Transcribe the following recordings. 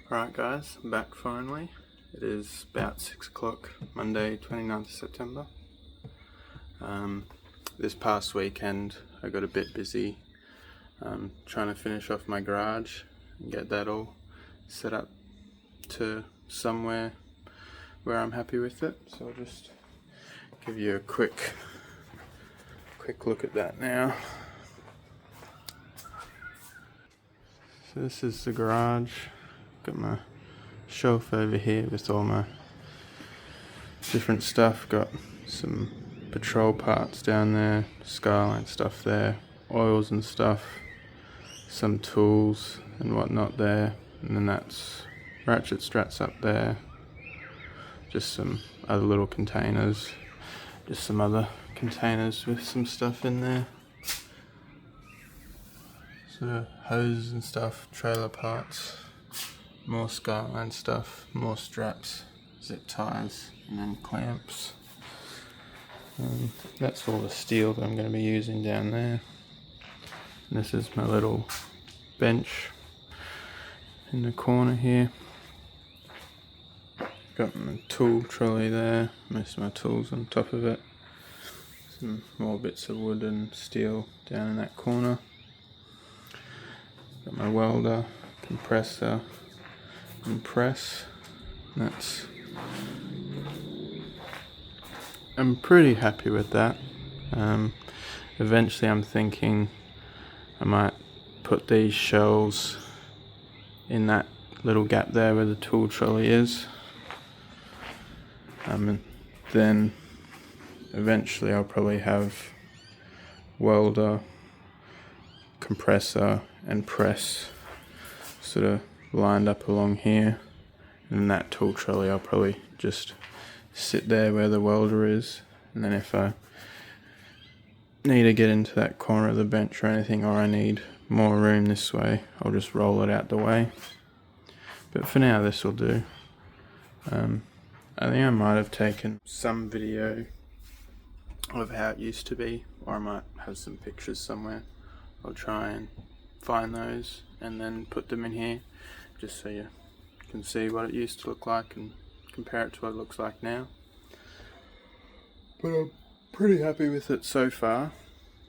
Alright guys, I'm back finally. It is about 6 o'clock, Monday 29th of September. This past weekend I got a bit busy trying to finish off my garage and get that all set up to somewhere where I'm happy with it. So I'll just give you a quick look at that now. So this is the garage. Got my shelf over here with all my different stuff. Got some patrol parts down there, Skyline stuff there, oils and stuff, some tools and whatnot there, and then that's ratchet struts up there, just some other little containers, just some other containers with some stuff in there, so hoses and stuff, trailer parts, more Skyline stuff, more straps, zip ties, and then clamps. That's all the steel that I'm going to be using down there. And this is my little bench in the corner here. Got my tool trolley there, most of my tools on top of it. Some more bits of wood and steel down in that corner. Got my welder, compressor, and press. I'm pretty happy with that. Eventually I'm thinking I might put these shelves in that little gap there where the tool trolley is. And then eventually I'll probably have welder, compressor and press sort of lined up along here, and in that tool trolley I'll probably just sit there where the welder is, and then if I need to get into that corner of the bench or anything, or I need more room this way, I'll just roll it out the way. But for now this will do. I think I might have taken some video of how it used to be, or I might have some pictures somewhere. I'll try and find those and then put them in here, just so you can see what it used to look like and compare it to what it looks like now. But I'm pretty happy with it so far.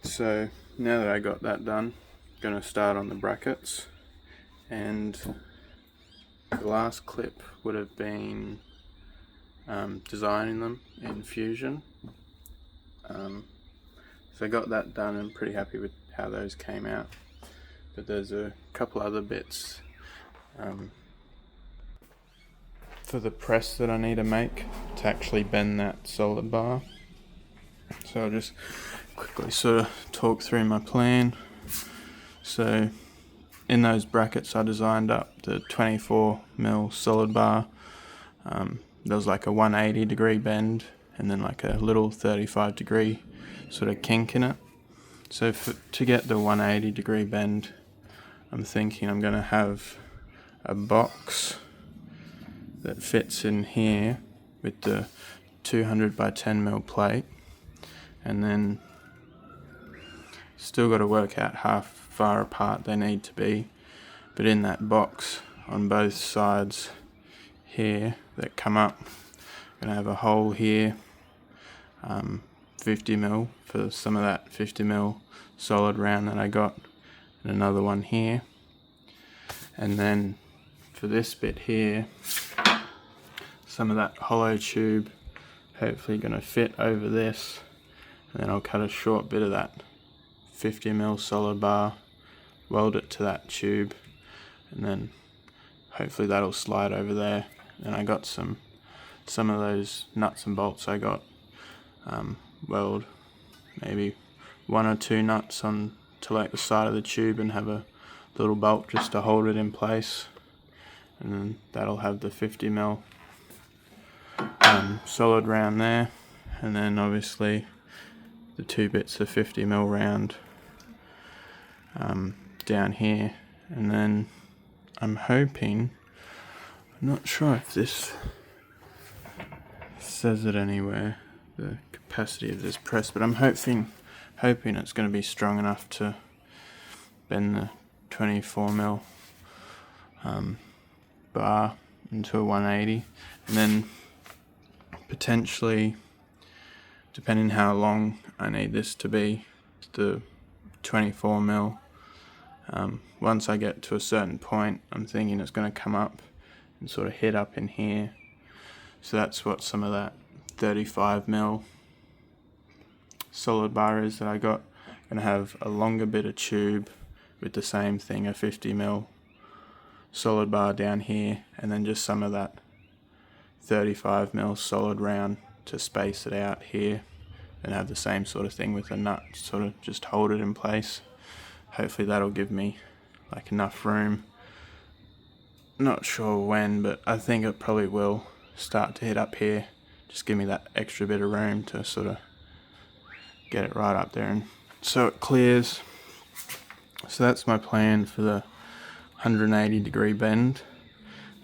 So now that I got that done, I'm going to start on the brackets, and the last clip would have been designing them in Fusion. So I got that done and pretty happy with how those came out. But there's a couple other bits for the press that I need to make to actually bend that solid bar. So I'll just quickly sort of talk through my plan. So in those brackets I designed up the 24mm solid bar. There was like a 180 degree bend and then like a little 35 degree sort of kink in it. So to get the 180 degree bend, I'm thinking I'm going to have a box that fits in here with the 200 by 10mm plate, and then still got to work out how far apart they need to be, but in that box on both sides here that come up, I'm going to have a hole here, 50mm for some of that 50mm solid round that I got, and another one here. And then for this bit here, some of that hollow tube hopefully going to fit over this, and then I'll cut a short bit of that 50mm solid bar, weld it to that tube, and then hopefully that'll slide over there. And I got some of those nuts and bolts I got, weld maybe 1 or 2 nuts on to like the side of the tube and have a little bolt just to hold it in place, and then that'll have the 50mm solid round there, and then obviously the 2 bits of 50mm round down here. And then I'm hoping, I'm not sure if this says it anywhere, the capacity of this press, but I'm hoping it's going to be strong enough to bend the 24mm bar into a 180, and then potentially, depending how long I need this to be, the 24 mil. Once I get to a certain point, I'm thinking it's going to come up and sort of hit up in here. So that's what some of that 35 mil solid bar is that I got. I'm going to have a longer bit of tube with the same thing, a 50 mil solid bar down here, and then just some of that 35 mil solid round to space it out here, and have the same sort of thing with a nut, sort of just hold it in place. Hopefully that'll give me like enough room. Not sure when, but I think it probably will start to hit up here. Just give me that extra bit of room to sort of get it right up there, and so it clears. So that's my plan for the 180 degree bend.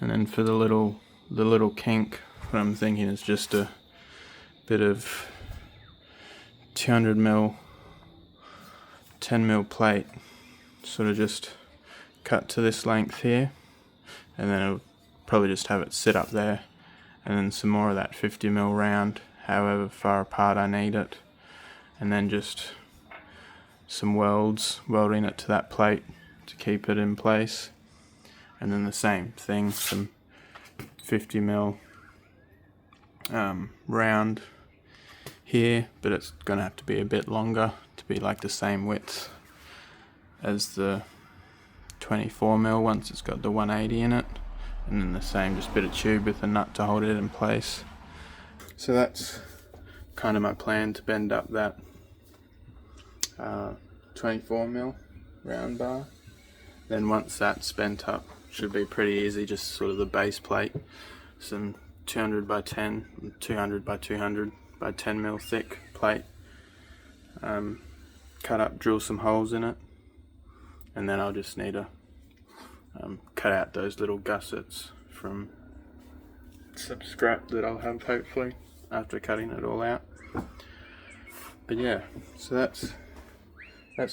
And then for the little kink, what I'm thinking is just a bit of 200 mil 10 mil plate, sort of just cut to this length here, and then I'll probably just have it sit up there, and then some more of that 50 mil round however far apart I need it, and then just some welding it to that plate to keep it in place, and then the same thing, some 50 mil round here, but it's gonna have to be a bit longer to be like the same width as the 24 mil once it's got the 180 in it, and then the same just bit of tube with a nut to hold it in place. So that's kind of my plan, to bend up that 24 mil round bar. Then once that's bent up, should be pretty easy, just sort of the base plate, some 200 by 10, 200 by 200 by 10 mil thick plate, cut up, drill some holes in it, and then I'll just need to cut out those little gussets from some scrap that I'll have hopefully after cutting it all out. But yeah, so that's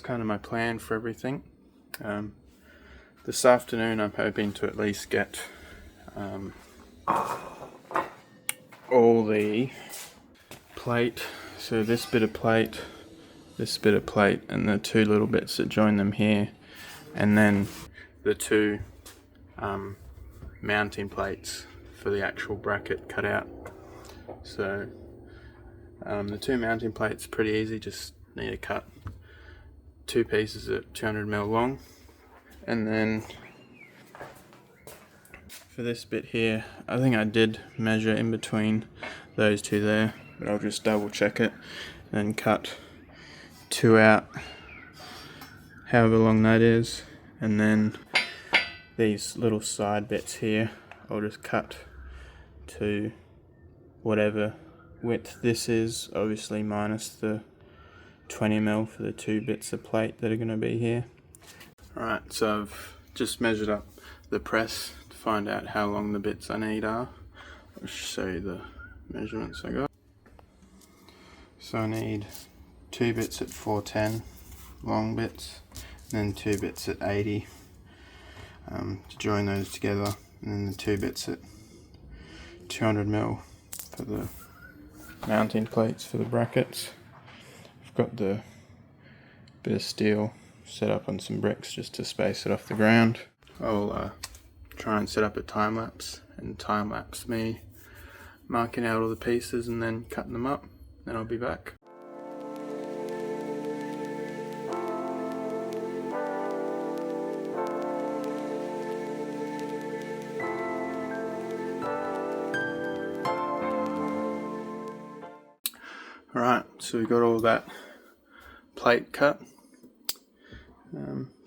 kind of my plan for everything. This afternoon I'm hoping to at least get all the plate, so this bit of plate, and the two little bits that join them here, and then the two mounting plates for the actual bracket cut out. So the two mounting plates pretty easy, just need to cut two pieces at 200 mil long, and then for this bit here, I think I did measure in between those two there, but I'll just double check it, and then cut two out, however long that is, and then these little side bits here, I'll just cut to whatever width this is, obviously minus the 20 mil for the two bits of plate that are going to be here. Alright, so I've just measured up the press to find out how long the bits I need are. I'll show you the measurements I got. So I need two bits at 410 long bits, and then two bits at 80 to join those together, and then the two bits at 200 mil for the mounting plates for the brackets. I've got the bit of steel set up on some bricks just to space it off the ground. I'll try and set up a time lapse and time lapse me marking out all the pieces and then cutting them up, then I'll be back. Alright, so we got all that plate cut.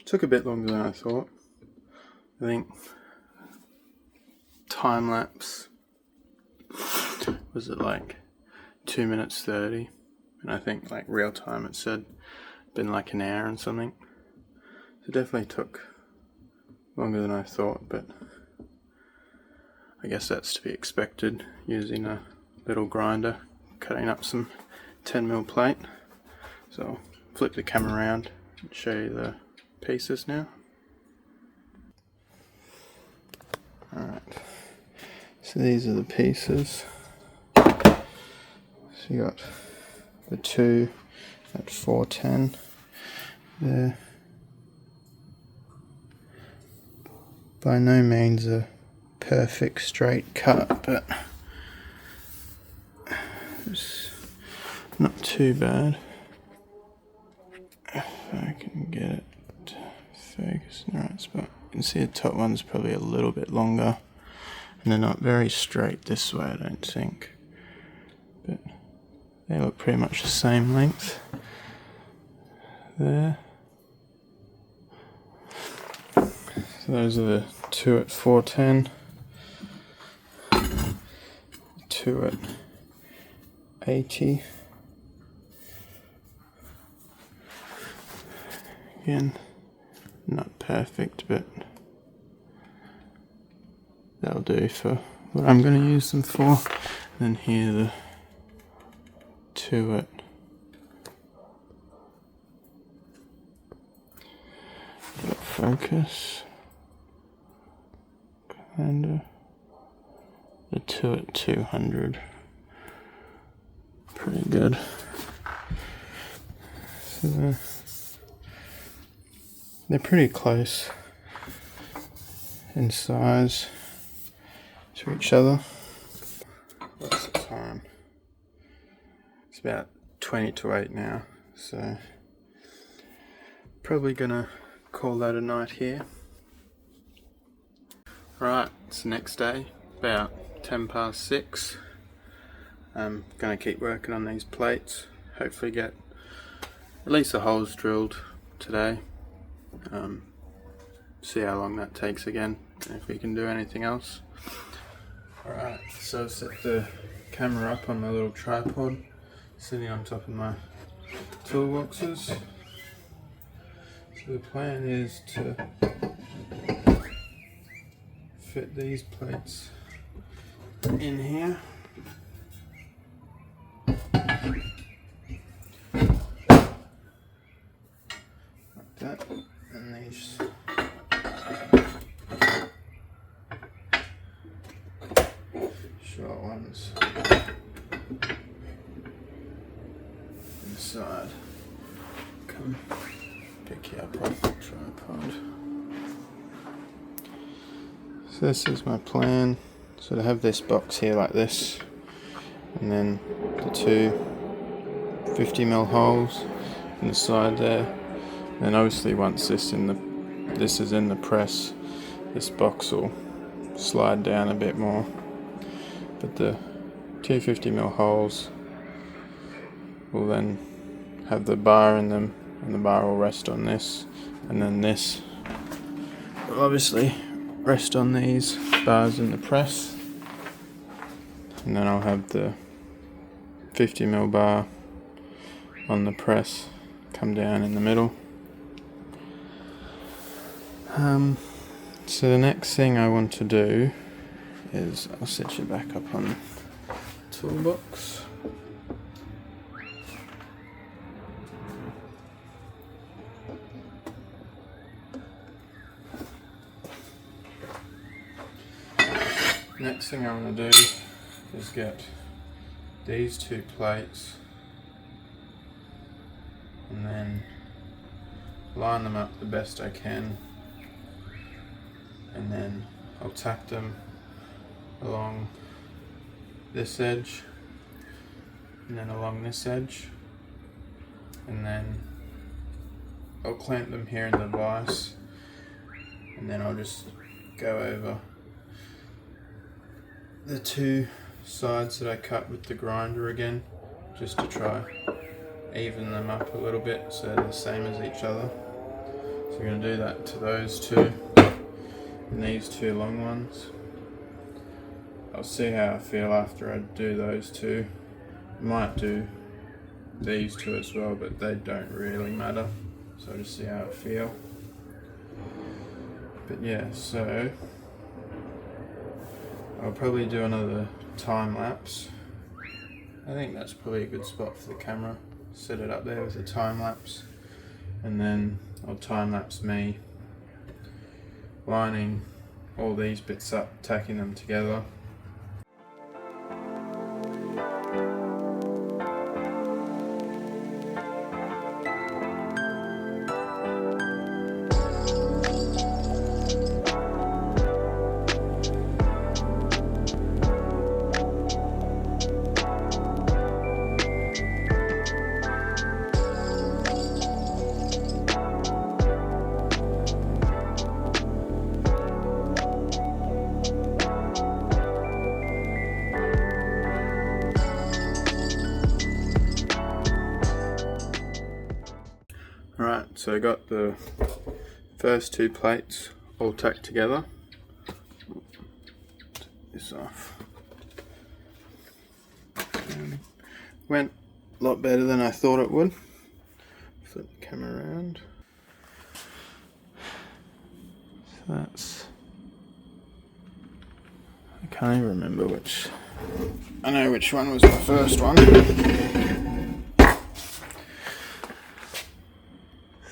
Took a bit longer than I thought. I think time lapse was at like 2 minutes 30, and I think like real time it said been like an hour and something. So it definitely took longer than I thought, but I guess that's to be expected using a little grinder cutting up some 10 mil plate. So I'll flip the camera around and show you the pieces now. Alright, So these are the pieces. So you got the 2 at 410 there. By no means a perfect straight cut, but it's not too bad. If I can get it to focus in the right spot. You can see the top one's probably a little bit longer, and they're not very straight this way, I don't think. But they look pretty much the same length there. So those are the 2 at 410, 2 at 80. Again, not perfect, but that'll do for what I'm going to use them for. And then here the 2 at focus. And the 2 at 200, pretty good. So they're pretty close in size to each other. What's the time? It's about 20 to 8 now, so probably gonna call that a night here. Right, it's the next day, about 10 past 6. I'm going to keep working on these plates, hopefully get at least the holes drilled today. See how long that takes again, and if we can do anything else. Alright, so I've set the camera up on my little tripod, sitting on top of my toolboxes. So the plan is to fit these plates in here. Like that. And these short ones inside. Come pick you up off the tripod. So this is my plan. So to have this box here like this, and then the 2 50mm holes in the side there. And then obviously once this is in the press, this box will slide down a bit more. But the 2 50mm holes will then have the bar in them, and the bar will rest on this, and then this will obviously rest on these bars in the press, and then I'll have the 50mm bar on the press come down in the middle. So the next thing I want to do is I'll set you back up on the toolbox. Next thing I want to do is get these 2 plates and then line them up the best I can, and then I'll tack them along this edge and then along this edge, and then I'll clamp them here in the vise, and then I'll just go over the 2 sides that I cut with the grinder again, just to try even them up a little bit so they're the same as each other. So we're going to do that to those 2 and these 2 long ones. I'll see how I feel after I do those 2. Might do these 2 as well, but they don't really matter, so I'll just see how I feel. But yeah, so I'll probably do another time lapse. I think that's probably a good spot for the camera. Set it up there with a time lapse, and then I'll time lapse me lining all these bits up, tacking them together, So I got the first two plates all tacked together. Take this off. Went a lot better than I thought it would. Flip the camera around. So that's... I can't even remember which... I know which one was the first one.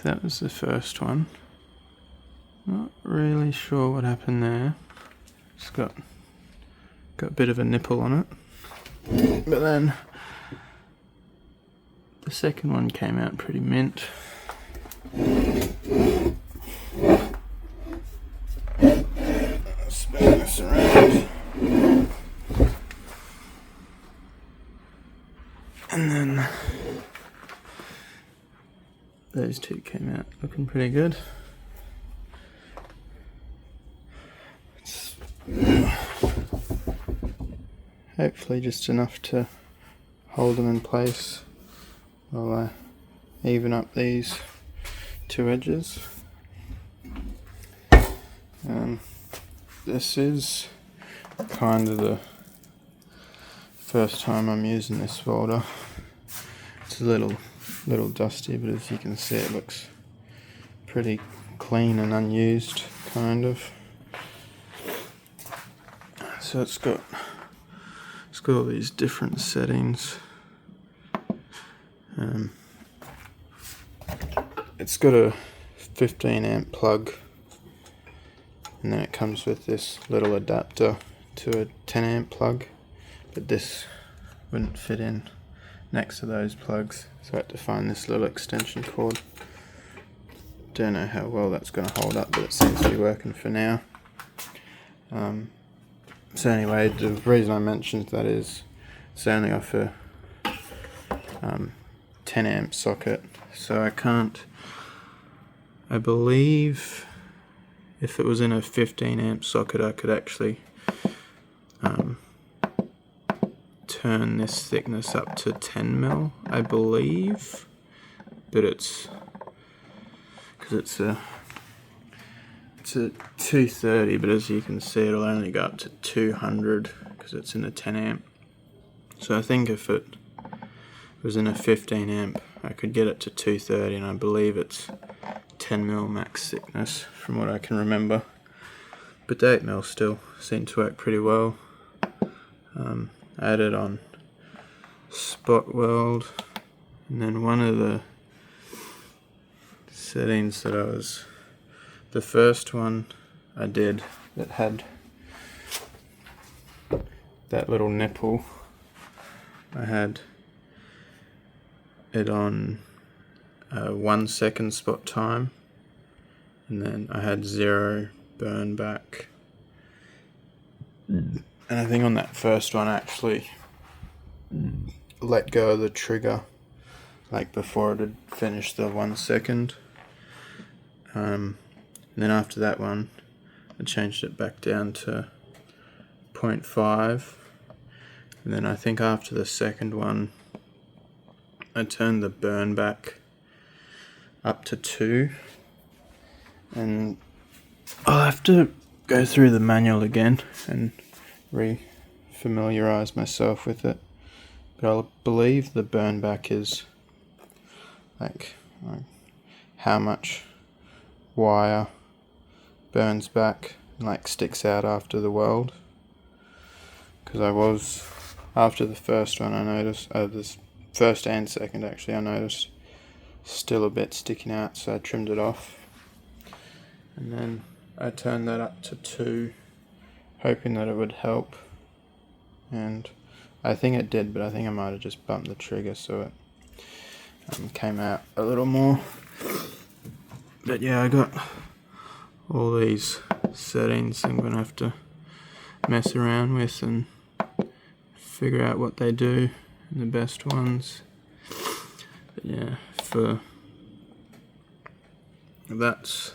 That was the first one. Not really sure what happened there. It's got a bit of a nipple on it. But then the second one came out pretty mint. Spin this around. And then those two came out looking pretty good. Hopefully just enough to hold them in place while I even up these two edges. This is kind of the first time I'm using this welder. It's a little dusty, but as you can see it looks pretty clean and unused, kind of. So it's got all these different settings. It's got a 15 amp plug, and then it comes with this little adapter to a 10 amp plug, but this wouldn't fit in next to those plugs, so I had to find this little extension cord. Don't know how well that's going to hold up, but it seems to be working for now. So anyway, the reason I mentioned that is it's only off a 10 amp socket, so I believe if it was in a 15 amp socket I could actually turn this thickness up to 10 mil, I believe, but it's a 230, but as you can see it'll only go up to 200 because it's in a 10 amp. So I think if it was in a 15 amp I could get it to 230, and I believe it's 10 mil max thickness from what I can remember, but the 8 mil still seemed to work pretty well. I had it on spot weld, and then one of the settings that the first one I did that had that little nipple, I had it on 1 second spot time, and then I had 0 burn back. And I think on that first one I actually let go of the trigger like before it had finished the 1 second. And then after that one I changed it back down to 0.5, and then I think after the second one I turned the burn back up to 2, and I'll have to go through the manual again and re-familiarize myself with it, but I believe the burn back is like how much wire burns back and like sticks out after the weld, because after the first one I noticed, this first and second actually, I noticed still a bit sticking out, so I trimmed it off, and then I turned that up to 2, hoping that it would help, and I think it did, but I think I might have just bumped the trigger so it came out a little more. But yeah, I got all these settings I'm going to have to mess around with and figure out what they do and the best ones. But yeah, that's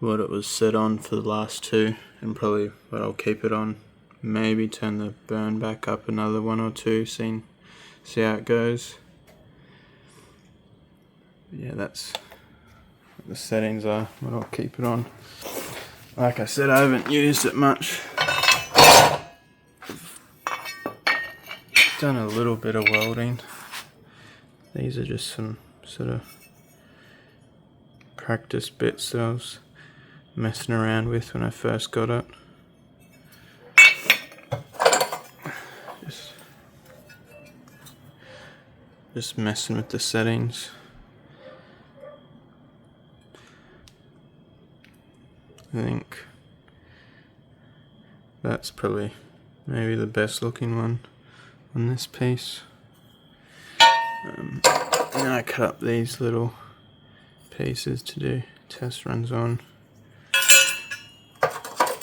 what it was set on for the last two, and probably what I'll keep it on. Maybe turn the burn back up another 1 or 2, see how it goes. Yeah, that's what the settings are, what I'll keep it on. Like I said, I haven't used it much. Done a little bit of welding. These are just some sort of practice bits that I was messing around with when I first got it. Just messing with the settings. I think that's probably maybe the best looking one on this piece. And then I cut up these little pieces to do test runs on.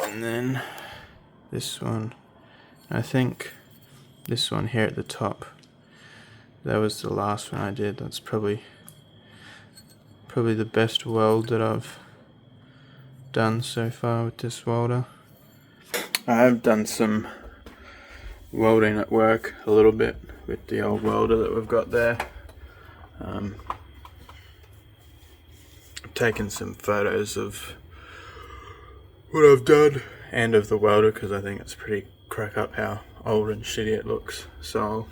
And then this one, I think this one here at the top, that was the last one I did. That's probably the best weld that I've done so far with this welder. I have done some welding at work a little bit with the old welder that we've got there. I've taken some photos of what I've done and of the welder because I think it's pretty crack up how old and shitty it looks. So I'll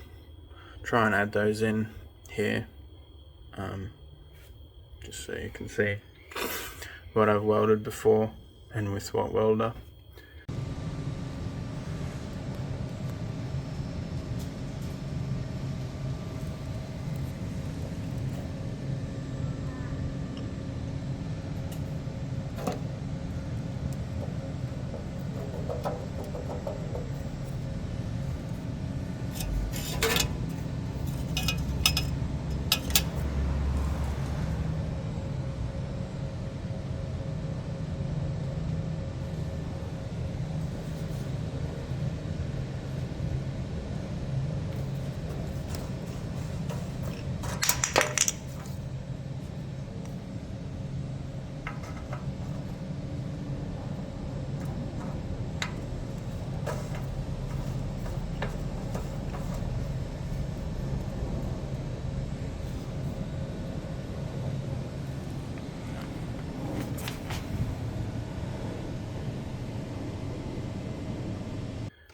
try and add those in here, just so you can see what I've welded before and with what welder.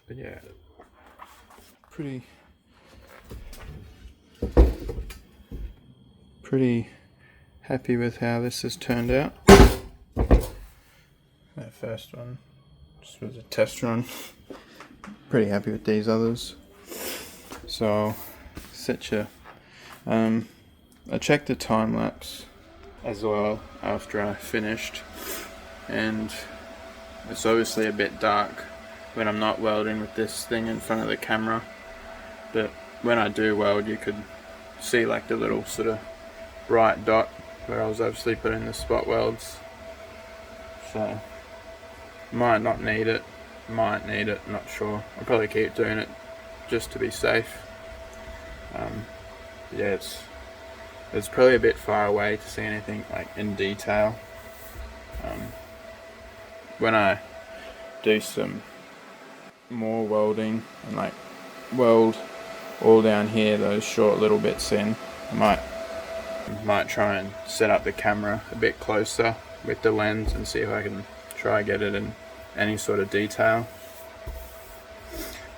But yeah, pretty happy with how this has turned out. That first one just was a test run. Pretty happy with these others. So I'll set you. I checked the time lapse as well after I finished, and it's obviously a bit dark when I'm not welding with this thing in front of the camera, but when I do weld you could see like the little sort of bright dot where I was obviously putting the spot welds. So might not need it, might need it, not sure. I'll probably keep doing it just to be safe. Yeah, it's probably a bit far away to see anything like in detail. When I do some more welding and like weld all down here, those short little bits in, I might try and set up the camera a bit closer with the lens and see if I can try get it in any sort of detail.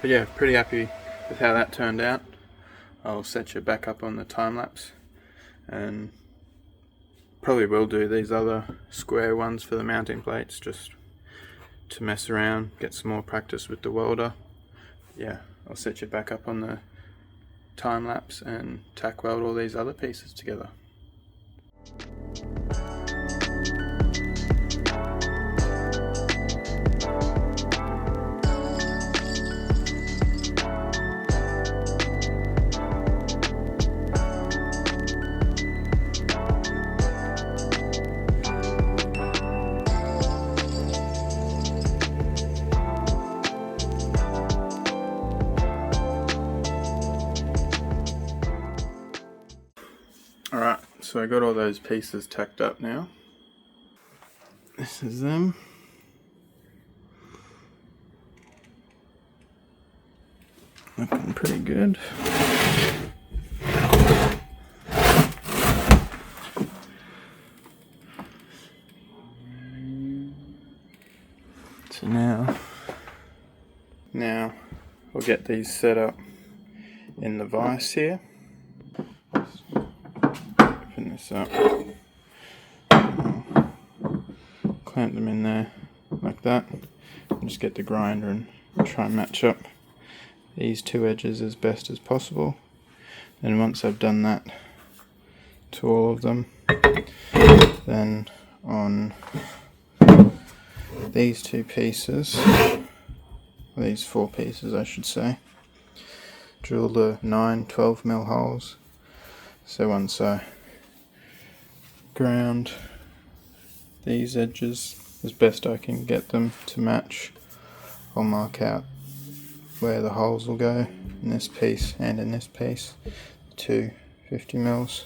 But yeah, pretty happy with how that turned out. I'll set you back up on the time lapse, and probably will do these other square ones for the mounting plates just to mess around, get some more practice with the welder. Yeah, I'll set you back up on the time lapse and tack weld all these other pieces together. Alright, so I got all those pieces tacked up now. This is them. Looking pretty good. Now we'll get these set up in the vise here. Open this up. Clamp them in there like that. And just get the grinder and try and match up these two edges as best as possible. And once I've done that to all of them, then on these two pieces, these four pieces I should say, drill the 9-12 mil holes. So once I ground these edges as best I can get them to match, I'll mark out where the holes will go in this piece and in this piece, 50 mils,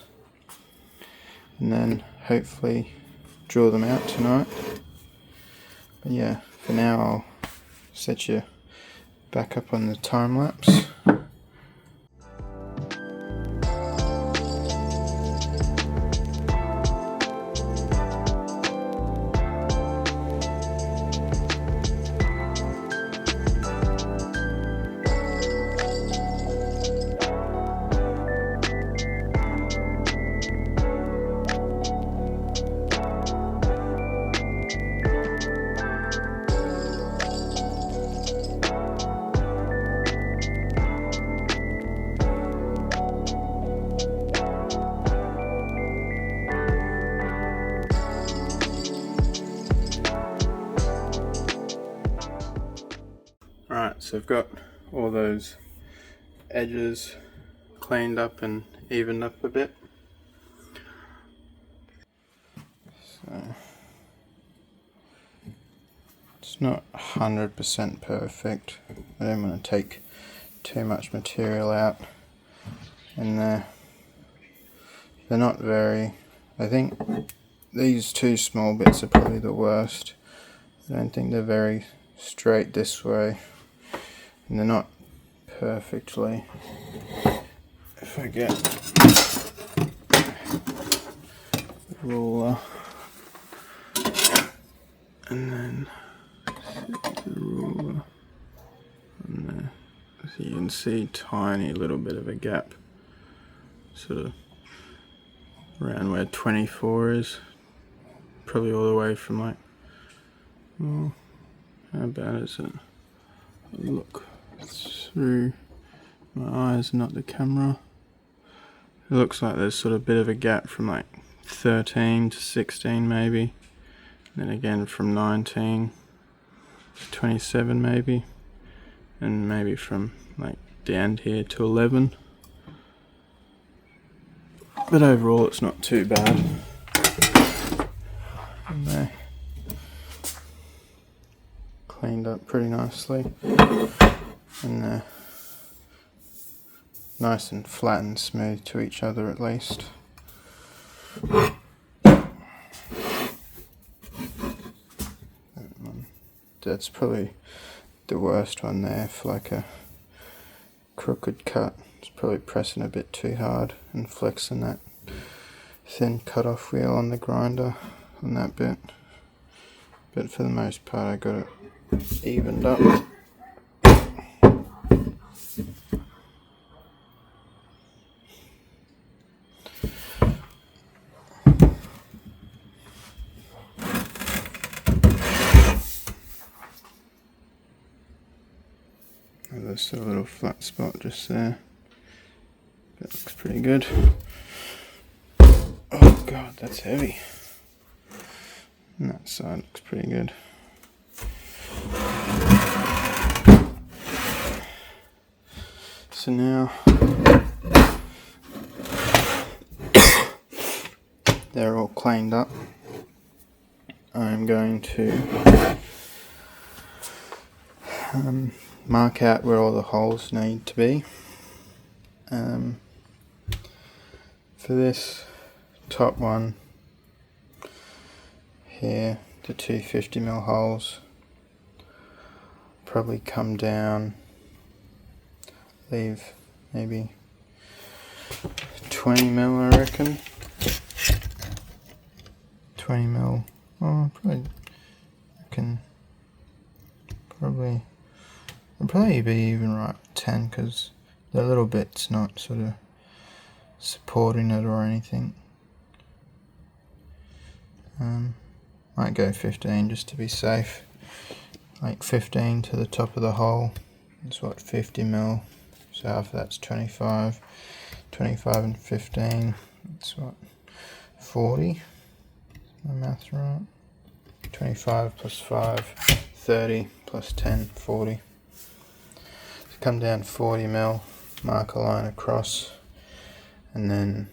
and then hopefully draw them out tonight. But yeah, for now I'll set you back up on the time lapse. Alright, so I've got all those edges cleaned up and evened up a bit. So it's not 100% perfect. I don't want to take too much material out in there. They're not very, I think these two small bits are probably the worst. I don't think they're very straight this way, and they're not perfectly. If I get the ruler and then set the ruler on there, so you can see tiny little bit of a gap, sort of around where 24 is, probably all the way from like, oh, how bad is it? Look through my eyes, not the camera. It looks like there's sort of a bit of a gap from like 13 to 16 maybe, and then again from 19 to 27 maybe, and maybe from like the end here to 11. But overall it's not too bad. And they're cleaned up pretty nicely, and they're nice and flat and smooth to each other at least. That's probably the worst one there for like a crooked cut. It's probably pressing a bit too hard and flexing that thin cut-off wheel on the grinder on that bit. But for the most part I got it evened up. There's a little flat spot just there. That looks pretty good. Oh god, that's heavy. And that side looks pretty good. So now they're all cleaned up. I'm going to mark out where all the holes need to be. For this top one here, the 250mm holes probably come down, leave maybe 20mm I reckon. 20mm, oh probably, I can probably I'll probably be even right with 10 because the little bit's not sort of supporting it or anything. Might go 15 just to be safe. Like 15 to the top of the hole. That's what, 50 mil. So half of that's 25. 25 and 15. That's what, 40. Is my math right? 25 plus 5, 30 plus 10, 40. So come down 40 mil, mark a line across, and then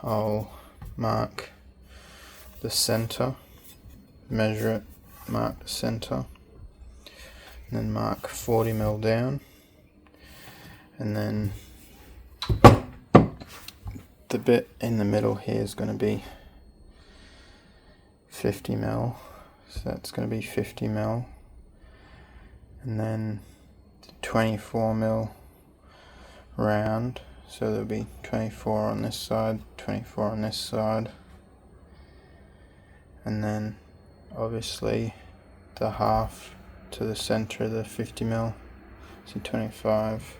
I'll mark the center, measure it, mark the center, and then mark 40 mil down, and then the bit in the middle here is going to be 50 mil, so that's going to be 50 mil, and then 24 mil round, so there'll be 24 on this side, 24 on this side, and then obviously the half to the center of the 50 mil, so 25,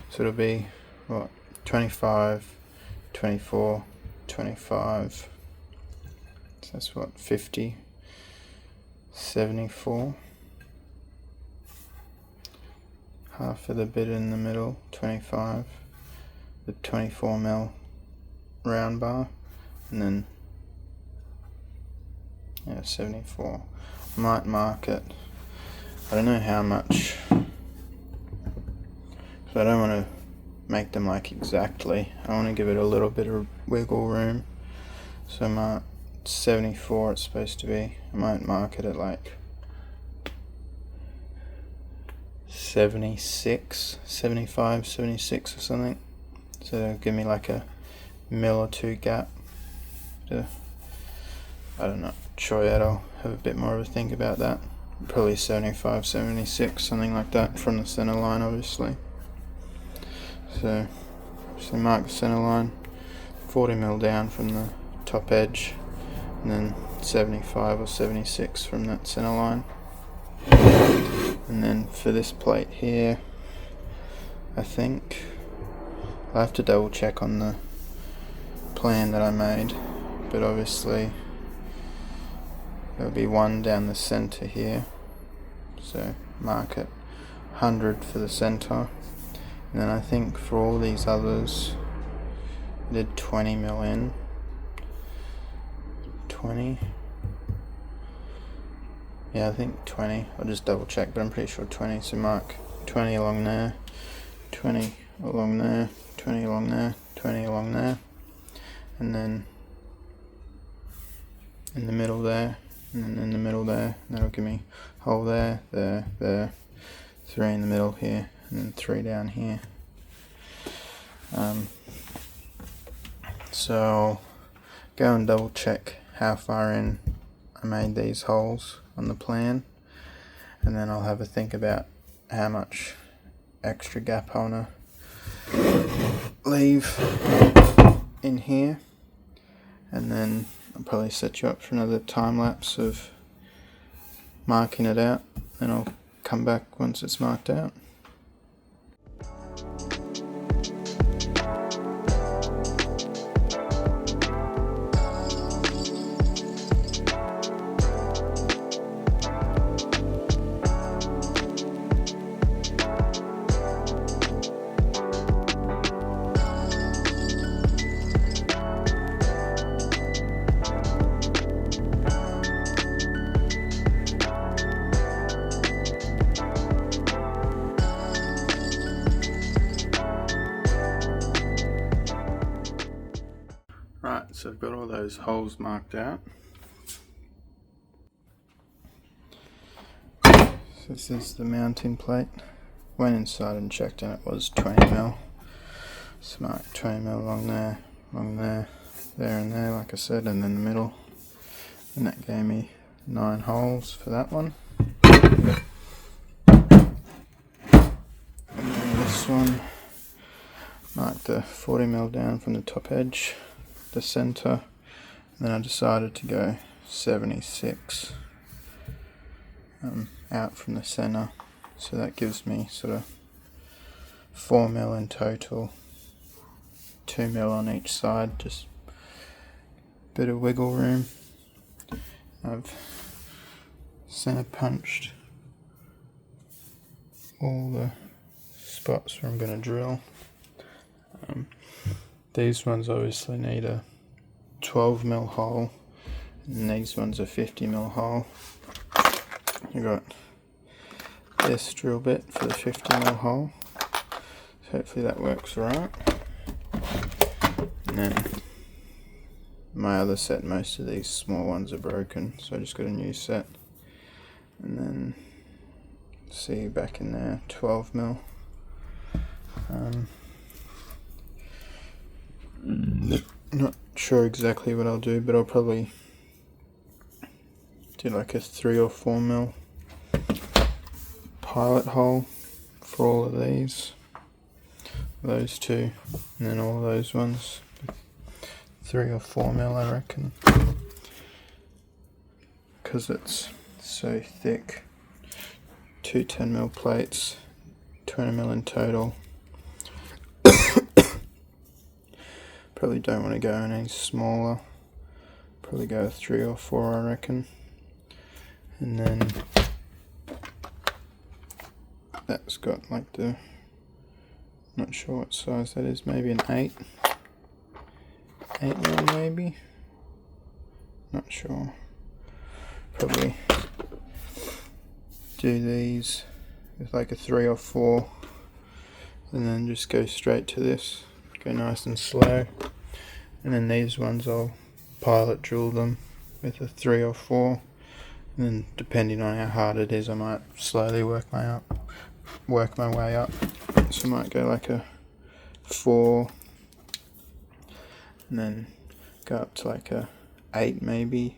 so it'll be what, 25, 24, 25, so that's what, 50, 74, half of the bit in the middle, 25, the 24 mil round bar, and then 74. I might mark it, I don't know how much, because I don't want to make them like exactly, I want to give it a little bit of wiggle room, so mark 74 it's supposed to be. I might mark it at like 76, 75, 76 or something, so it'll give me like a mil or two gap to, I don't know, try out, I'll have a bit more of a think about that. Probably 75, 76, something like that from the center line obviously. So mark the center line, 40 mil down from the top edge, and then 75 or 76 from that center line. And then for this plate here, I think I'll have to double check on the plan that I made, but obviously there'll be one down the center here, so mark it 100 for the center, and then I think for all these others I did 20 mil in, 20, yeah I think 20, I'll just double check but I'm pretty sure 20, so mark 20 along there, 20 along there, 20 along there, 20 along there, and then in the middle there, and then in the middle there, and that'll give me hole there, there, 3 in the middle here, and then 3 down here. So I'll go and double check how far in I made these holes on the plan, and then I'll have a think about how much extra gap I want to leave in here, and then I'll probably set you up for another time lapse of marking it out, and I'll come back once it's marked out. Right, so I've got all those holes marked out. So this is the mounting plate. Went inside and checked and it was 20 mil. So mark 20 mil along there, there and there like I said, and then the middle. And that gave me 9 holes for that one. And then this one, marked the 40 mil down from the top edge, the center, and then I decided to go 76 out from the center, So that gives me sort of 4 mil in total, 2 mil on each side, just a bit of wiggle room. I've center punched all the spots where I'm going to drill. These ones obviously need a 12 mil hole, and these ones are 50 mil hole. I got this drill bit for the 50 mil hole, so hopefully that works right. And then my other set, most of these small ones are broken, so I just got a new set. And then see back in there, 12 mil. Not sure exactly what I'll do, but I'll probably do like a 3 or 4 mil pilot hole for all of these, those two, and then all of those ones. 3 or 4 mil, I reckon, because it's so thick. 2 10 mil plates, 20 mil in total. Probably don't want to go any smaller. Probably go 3 or 4, I reckon. And then that's got like the, not sure what size that is, maybe an 8 mil maybe, not sure. Probably do these with like a 3 or 4, and then just go straight to this, go nice and slow. And then these ones I'll pilot drill them with a 3 or 4, and then depending on how hard it is I might slowly work my way up. So I might go like a 4, and then go up to like a 8 maybe,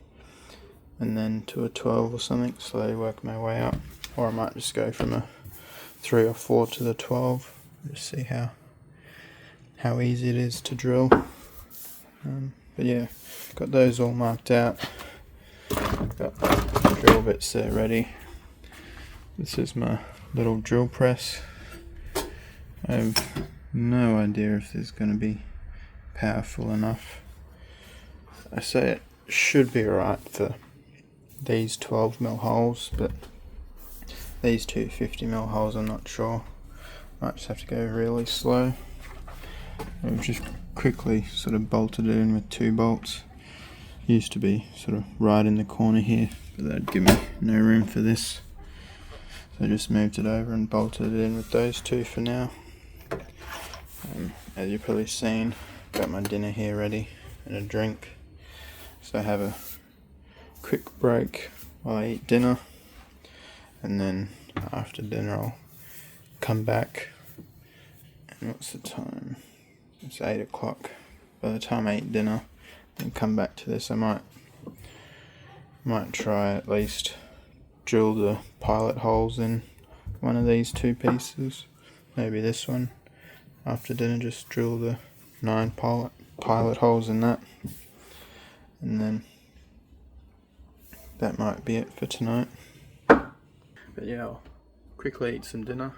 and then to a 12 or something, slowly work my way up. Or I might just go from a 3 or 4 to the 12, just see how easy it is to drill. But yeah, got those all marked out. Got drill bits there ready. This is my little drill press. I have no idea if this is going to be powerful enough. I say it should be alright for these 12 mil holes, but these two 50 mil holes I'm not sure. Might just have to go really slow. I've just quickly sort of bolted it in with 2 bolts. Used to be sort of right in the corner here, but that'd give me no room for this. So I just moved it over and bolted it in with those 2 for now. As you've probably seen, got my dinner here ready and a drink. So I have a quick break while I eat dinner, and then after dinner I'll come back. And what's the time? It's 8 o'clock. By the time I eat dinner and come back to this, I might try at least drill the pilot holes in one of these 2 pieces. Maybe this one. After dinner, just drill the 9 pilot holes in that. And then that might be it for tonight. But yeah, I'll quickly eat some dinner,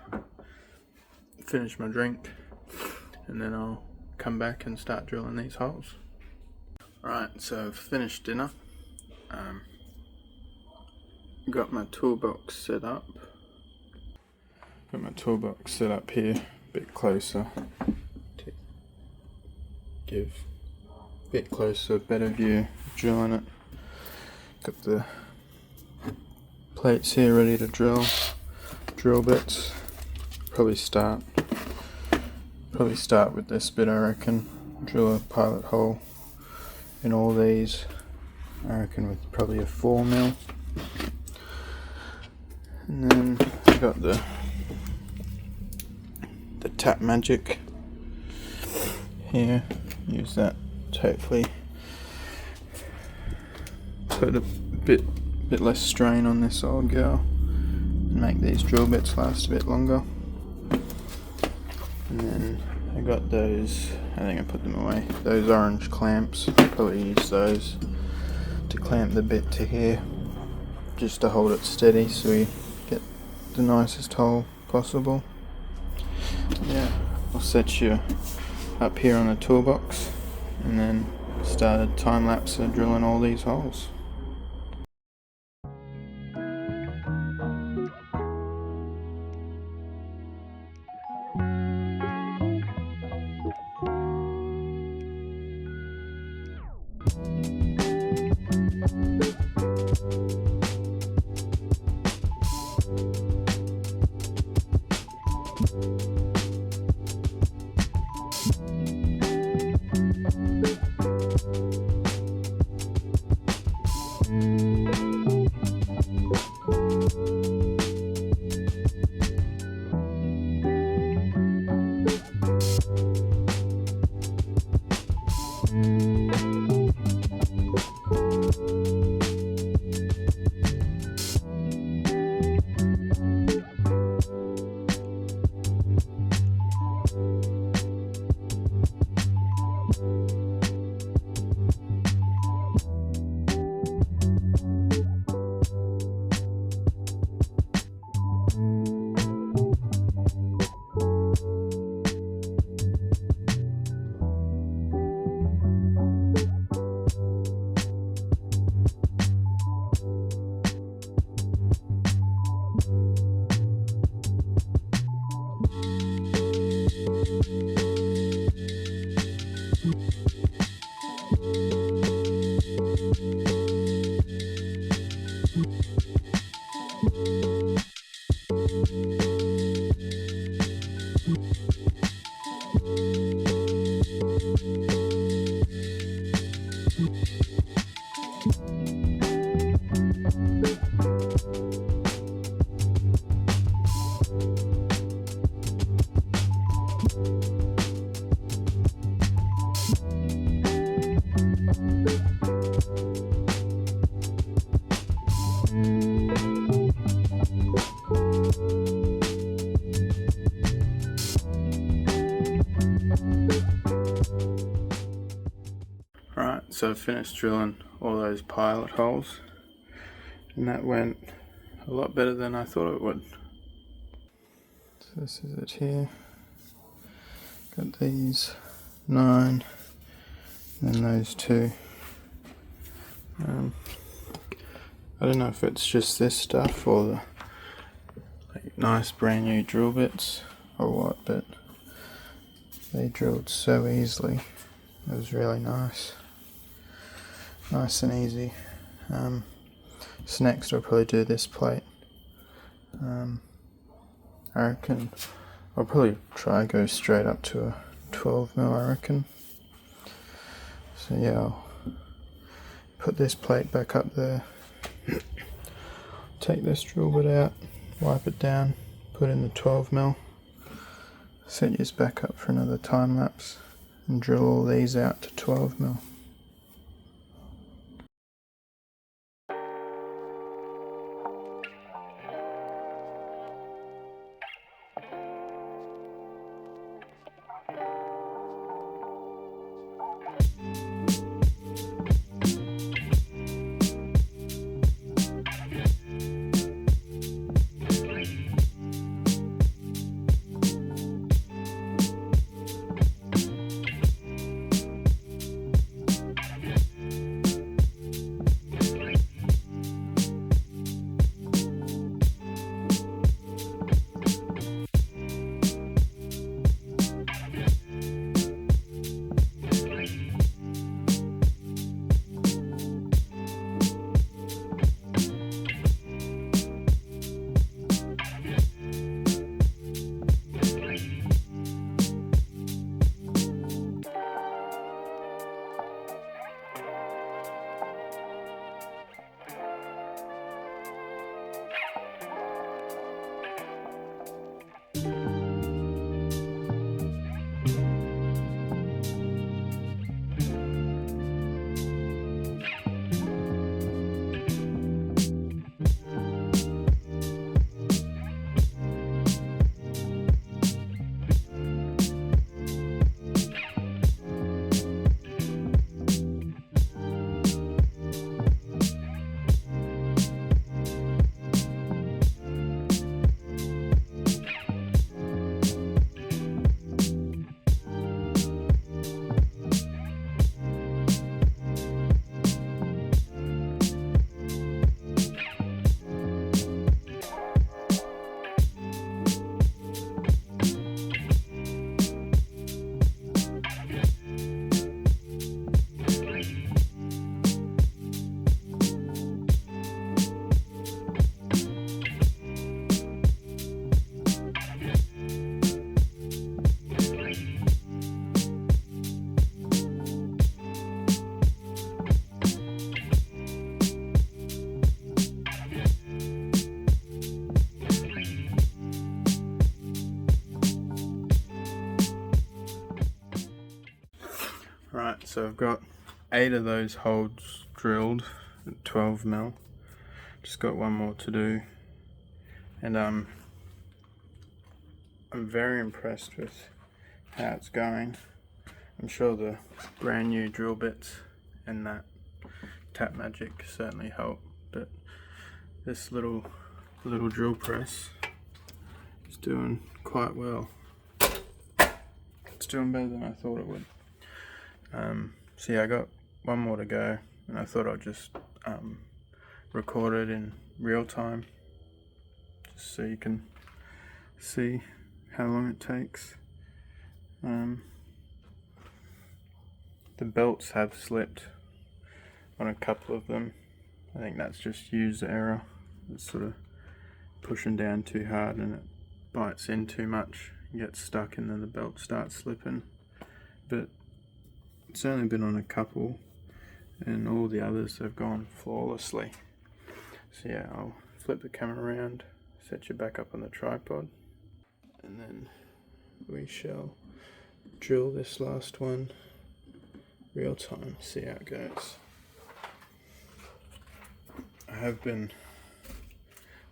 finish my drink, and then I'll come back and start drilling these holes. Alright, so I've finished dinner. Got my toolbox set up. Got my toolbox set up here, a bit closer to give a bit closer, better view of drilling it. Got the plates here ready to drill bits. Probably start with this bit, I reckon. Drill a pilot hole in all these, I reckon, with probably a 4 mil. And then I got the tap magic here. Use that to hopefully put a bit less strain on this old girl and make these drill bits last a bit longer. And then I got those, I think I put them away, those orange clamps. I'll probably use those to clamp the bit to here, just to hold it steady so we get the nicest hole possible. Yeah, I'll set you up here on the toolbox and then started time lapse of drilling all these holes. Right, so I've finished drilling all those pilot holes, and that went a lot better than I thought it would. So this is it here. Got these 9 and then those 2. I don't know if it's just this stuff or the nice brand new drill bits or what, but they drilled so easily. It was really nice and easy. So next I'll probably do this plate. I reckon I'll probably try go straight up to a 12mm, I reckon. So yeah, I'll put this plate back up there, take this drill bit out, wipe it down, put in the 12mm, set yours back up for another time lapse and drill all these out to 12mm. So I've got 8 of those holes drilled at 12 mil. Just got one more to do, and I'm very impressed with how it's going. I'm sure the brand new drill bits and that Tap Magic certainly help, but this little drill press is doing quite well. It's doing better than I thought it would. So yeah, I got one more to go, and I thought I'd just record it in real time, just so you can see how long it takes. The belts have slipped on a couple of them. I think that's just user error. It's sort of pushing down too hard and it bites in too much, gets stuck, and then the belt starts slipping. But it's only been on a couple, and all the others have gone flawlessly. So yeah, I'll flip the camera around, set you back up on the tripod, and then we shall drill this last one real time, see how it goes. I have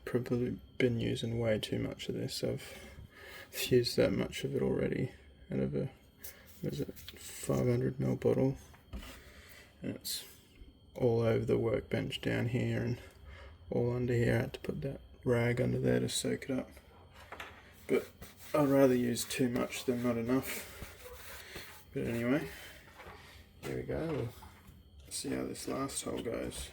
probably been using way too much of this. I've used that much of it already out of a, what is it, 500 ml bottle, and it's all over the workbench down here and all under here. I had to put that rag under there to soak it up, but I'd rather use too much than not enough. But anyway, here we go. We'll see how this last hole goes.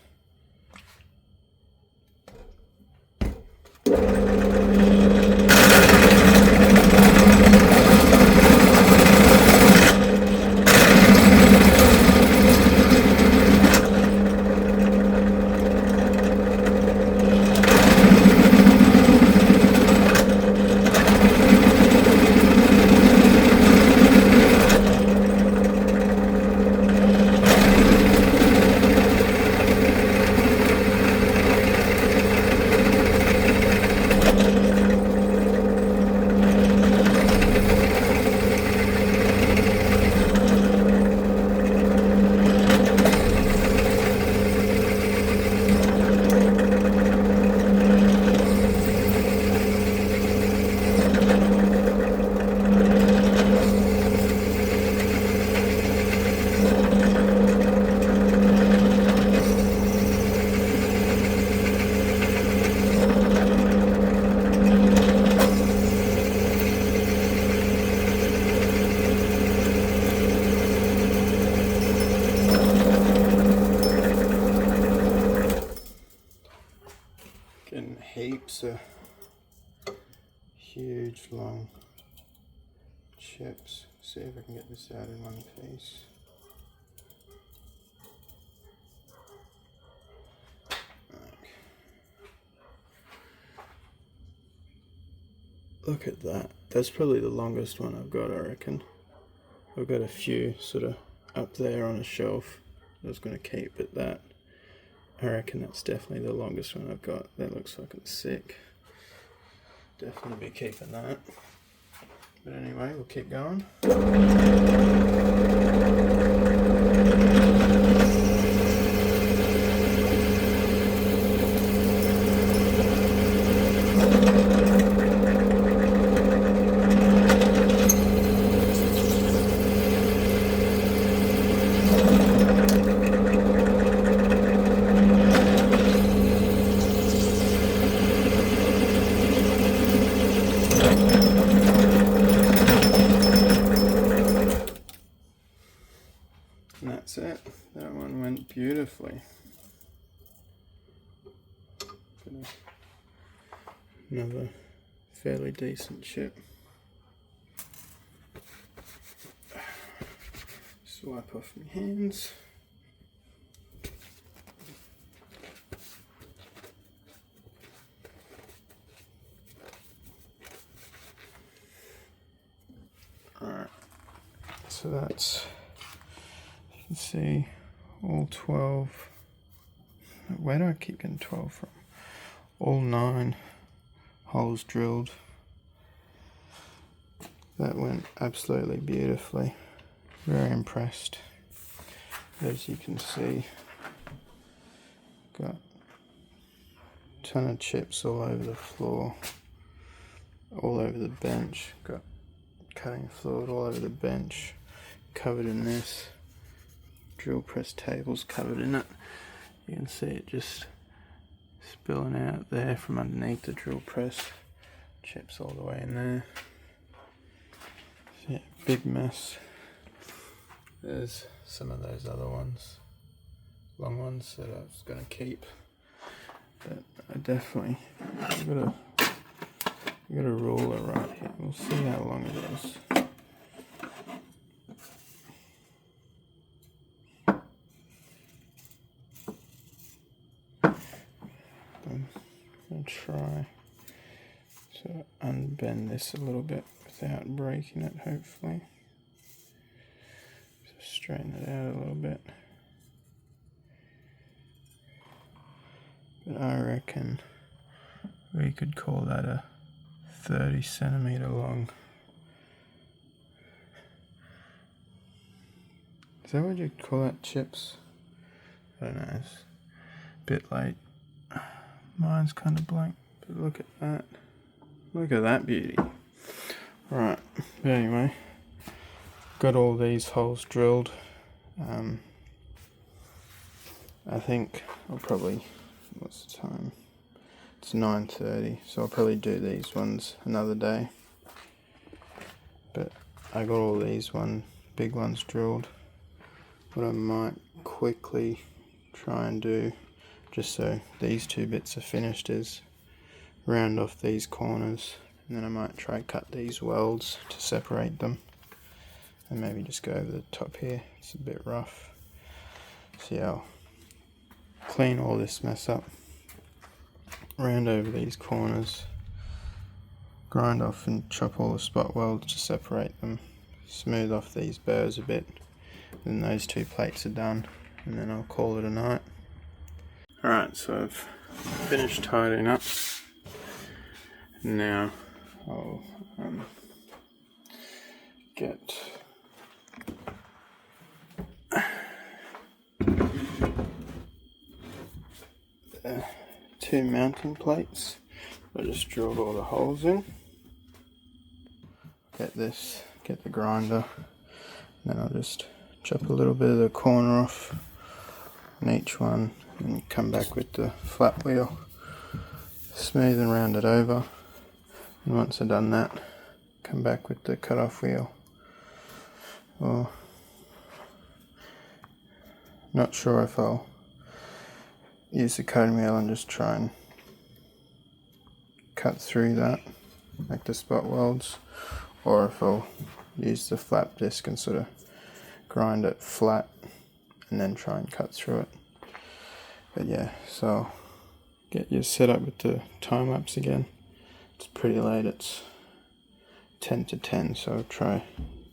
Getting heaps of huge long chips. See if I can get this out in one piece. Look at that. That's probably the longest one I've got, I reckon. I've got a few sort of up there on a shelf. I was going to keep at that. I reckon that's definitely the longest one I've got. That looks fucking sick. Definitely be keeping that. But anyway, we'll keep going. And that's it. That one went beautifully. Another fairly decent chip. Just wipe off my hands. Alright, so that's, you can see all 12, where do I keep getting 12 from? All 9 holes drilled. That went absolutely beautifully. Very impressed. as you can see, got a ton of chips all over the floor, all over the bench. Got cutting fluid all over the bench, covered in this. Drill press table's covered in it. You can see it just spilling out there from underneath the drill press. Chips all the way in there. So yeah, big mess. There's some of those other ones, long ones that I was going to keep, but I definitely got a ruler right here. We'll see how long it is. I'm going to try to unbend this a little bit without breaking it, hopefully. Just straighten it out a little bit. But I reckon we could call that a 30 centimeter long. Is that what you'd call that, chips? I don't know, it's a bit late. Mine's kind of blank, but look at that. Look at that beauty. Right, but anyway, got all these holes drilled. I think I'll probably, what's the time? It's 9:30, so I'll probably do these ones another day. But I got all these big ones drilled. What I might quickly try and do, just so these two bits are finished, is round off these corners, and then I might try cut these welds to separate them, and maybe just go over the top here. It's a bit rough. So yeah, I'll clean all this mess up, round over these corners, grind off and chop all the spot welds to separate them, smooth off these burrs a bit, then those two plates are done, and then I'll call it a night. Alright, so I've finished tidying up. Now I'll get the two mounting plates. I just drilled all the holes in. Get the grinder, and then I'll just chop a little bit of the corner off on each one, and come back with the flat wheel, smooth and round it over. And once I've done that, come back with the cut-off wheel. Or not sure if I'll use the cutting wheel and just try and cut through that, like the spot welds, or if I'll use the flap disc and sort of grind it flat and then try and cut through it. But yeah, so I'll get you set up with the time lapse again. It's pretty late, it's 10 to 10, so I'll try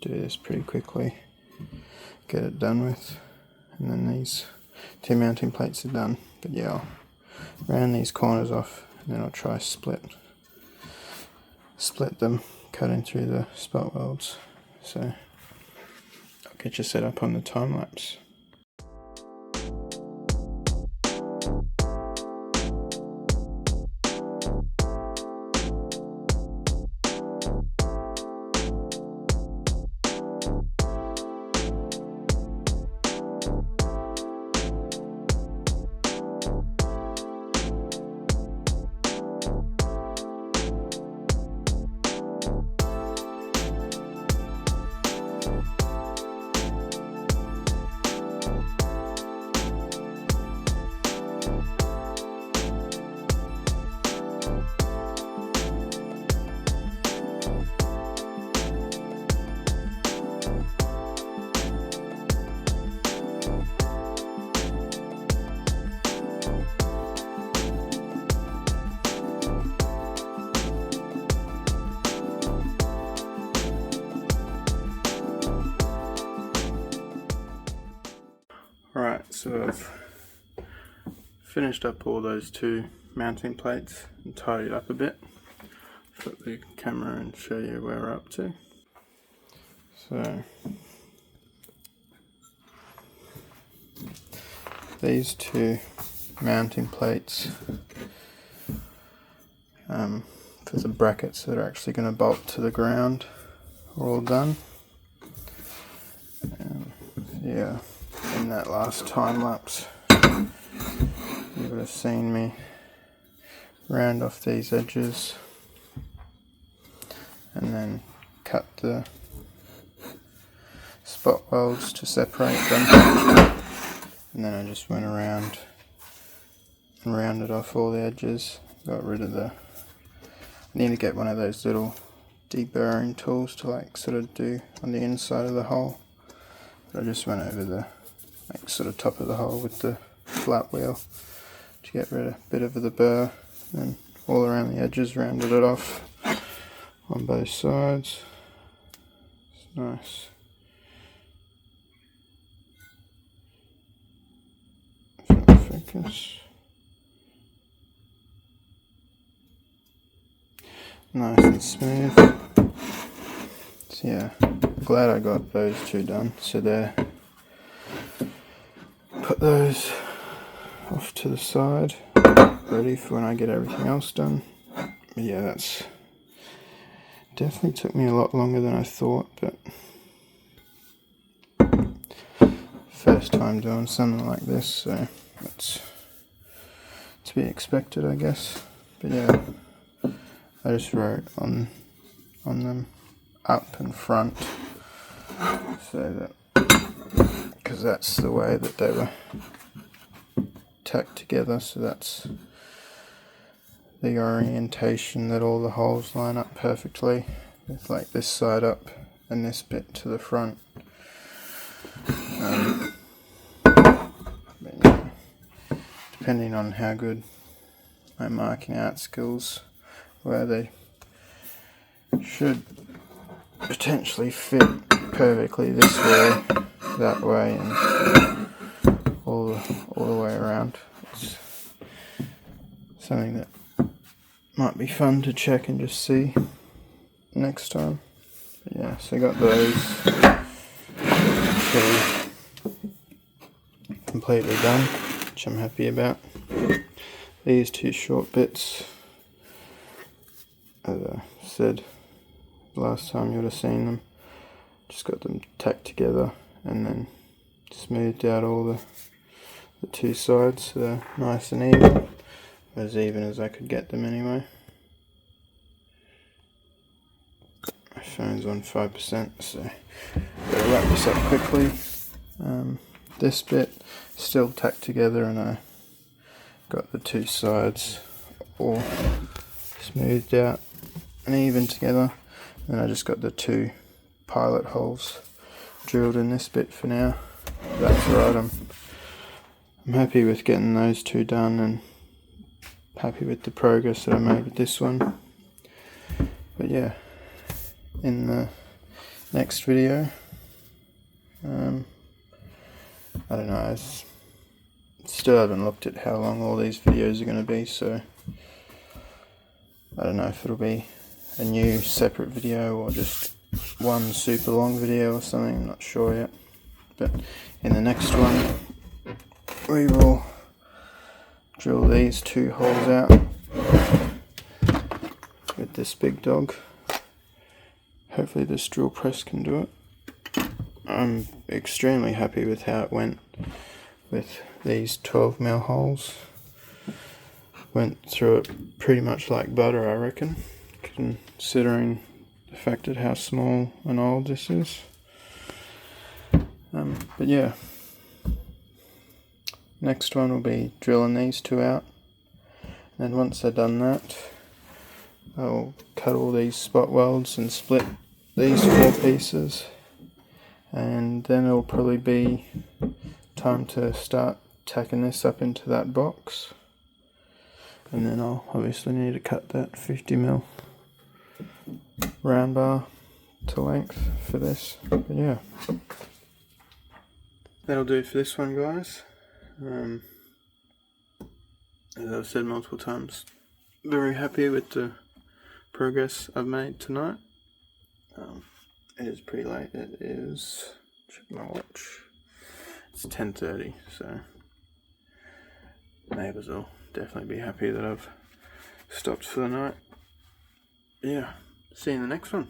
do this pretty quickly, get it done with, and then these two mounting plates are done. But yeah, I'll round these corners off, and then I'll try split them, cutting through the spot welds. So I'll get you set up on the time lapse. Alright, so I've finished up all those two mounting plates and tidied up a bit. Flip the camera and show you where we're up to. So these two mounting plates for the brackets that are actually going to bolt to the ground are all done. Yeah, in that last time lapse you would have seen me round off these edges and then cut the spot welds to separate them, and then I just went around and rounded off all the edges, got rid of the, I need to get one of those little deburring tools to like sort of do on the inside of the hole, but I just went over the like sort of top of the hole with the flat wheel to get rid of a bit of the burr, and all around the edges rounded it off on both sides. It's nice. Focus. Nice and smooth. So yeah, glad I got those two done. So there, put those off to the side, ready for when I get everything else done. But yeah, that's definitely took me a lot longer than I thought, but first time doing something like this, so it's to be expected, I guess. But yeah, I just wrote on them up and front, so that because that's the way that they were tacked together, so that's the orientation that all the holes line up perfectly, with like this side up and this bit to the front. But yeah, depending on how good my marking out skills were, they should potentially fit perfectly this way, that way, and all the way around. It's something that might be fun to check and just see next time. But yeah, so I got those completely done, which I'm happy about. These two short bits, as I said last time you would have seen them, just got them tacked together and then smoothed out all the two sides so they're nice and even, as even as I could get them anyway. My phone's on 5%, so better wrap this up quickly. This bit still tacked together, and I got the two sides all smoothed out and even together. And I just got the two pilot holes drilled in this bit for now. That's right. I'm happy with getting those two done, and happy with the progress that I made with this one. But yeah, in the next video, I don't know, I still haven't looked at how long all these videos are going to be, so I don't know if it'll be a new separate video or just one super long video or something, I'm not sure yet. But in the next one we will drill these two holes out with this big dog. Hopefully this drill press can do it. I'm extremely happy with how it went with these 12mm holes. Went through it pretty much like butter, I reckon, considering the fact of how small and old this is. But yeah, next one will be drilling these two out, and once I've done that, I'll cut all these spot welds and split these 4 pieces, and then it'll probably be time to start tacking this up into that box. And then I'll obviously need to cut that 50mm round bar to length for this. But yeah, that'll do for this one, guys. As I've said multiple times, very happy with the progress I've made tonight. It is pretty late. It is, check my watch, it's 10:30, so Neighbours will definitely be happy that I've stopped for the night. Yeah, see you in the next one.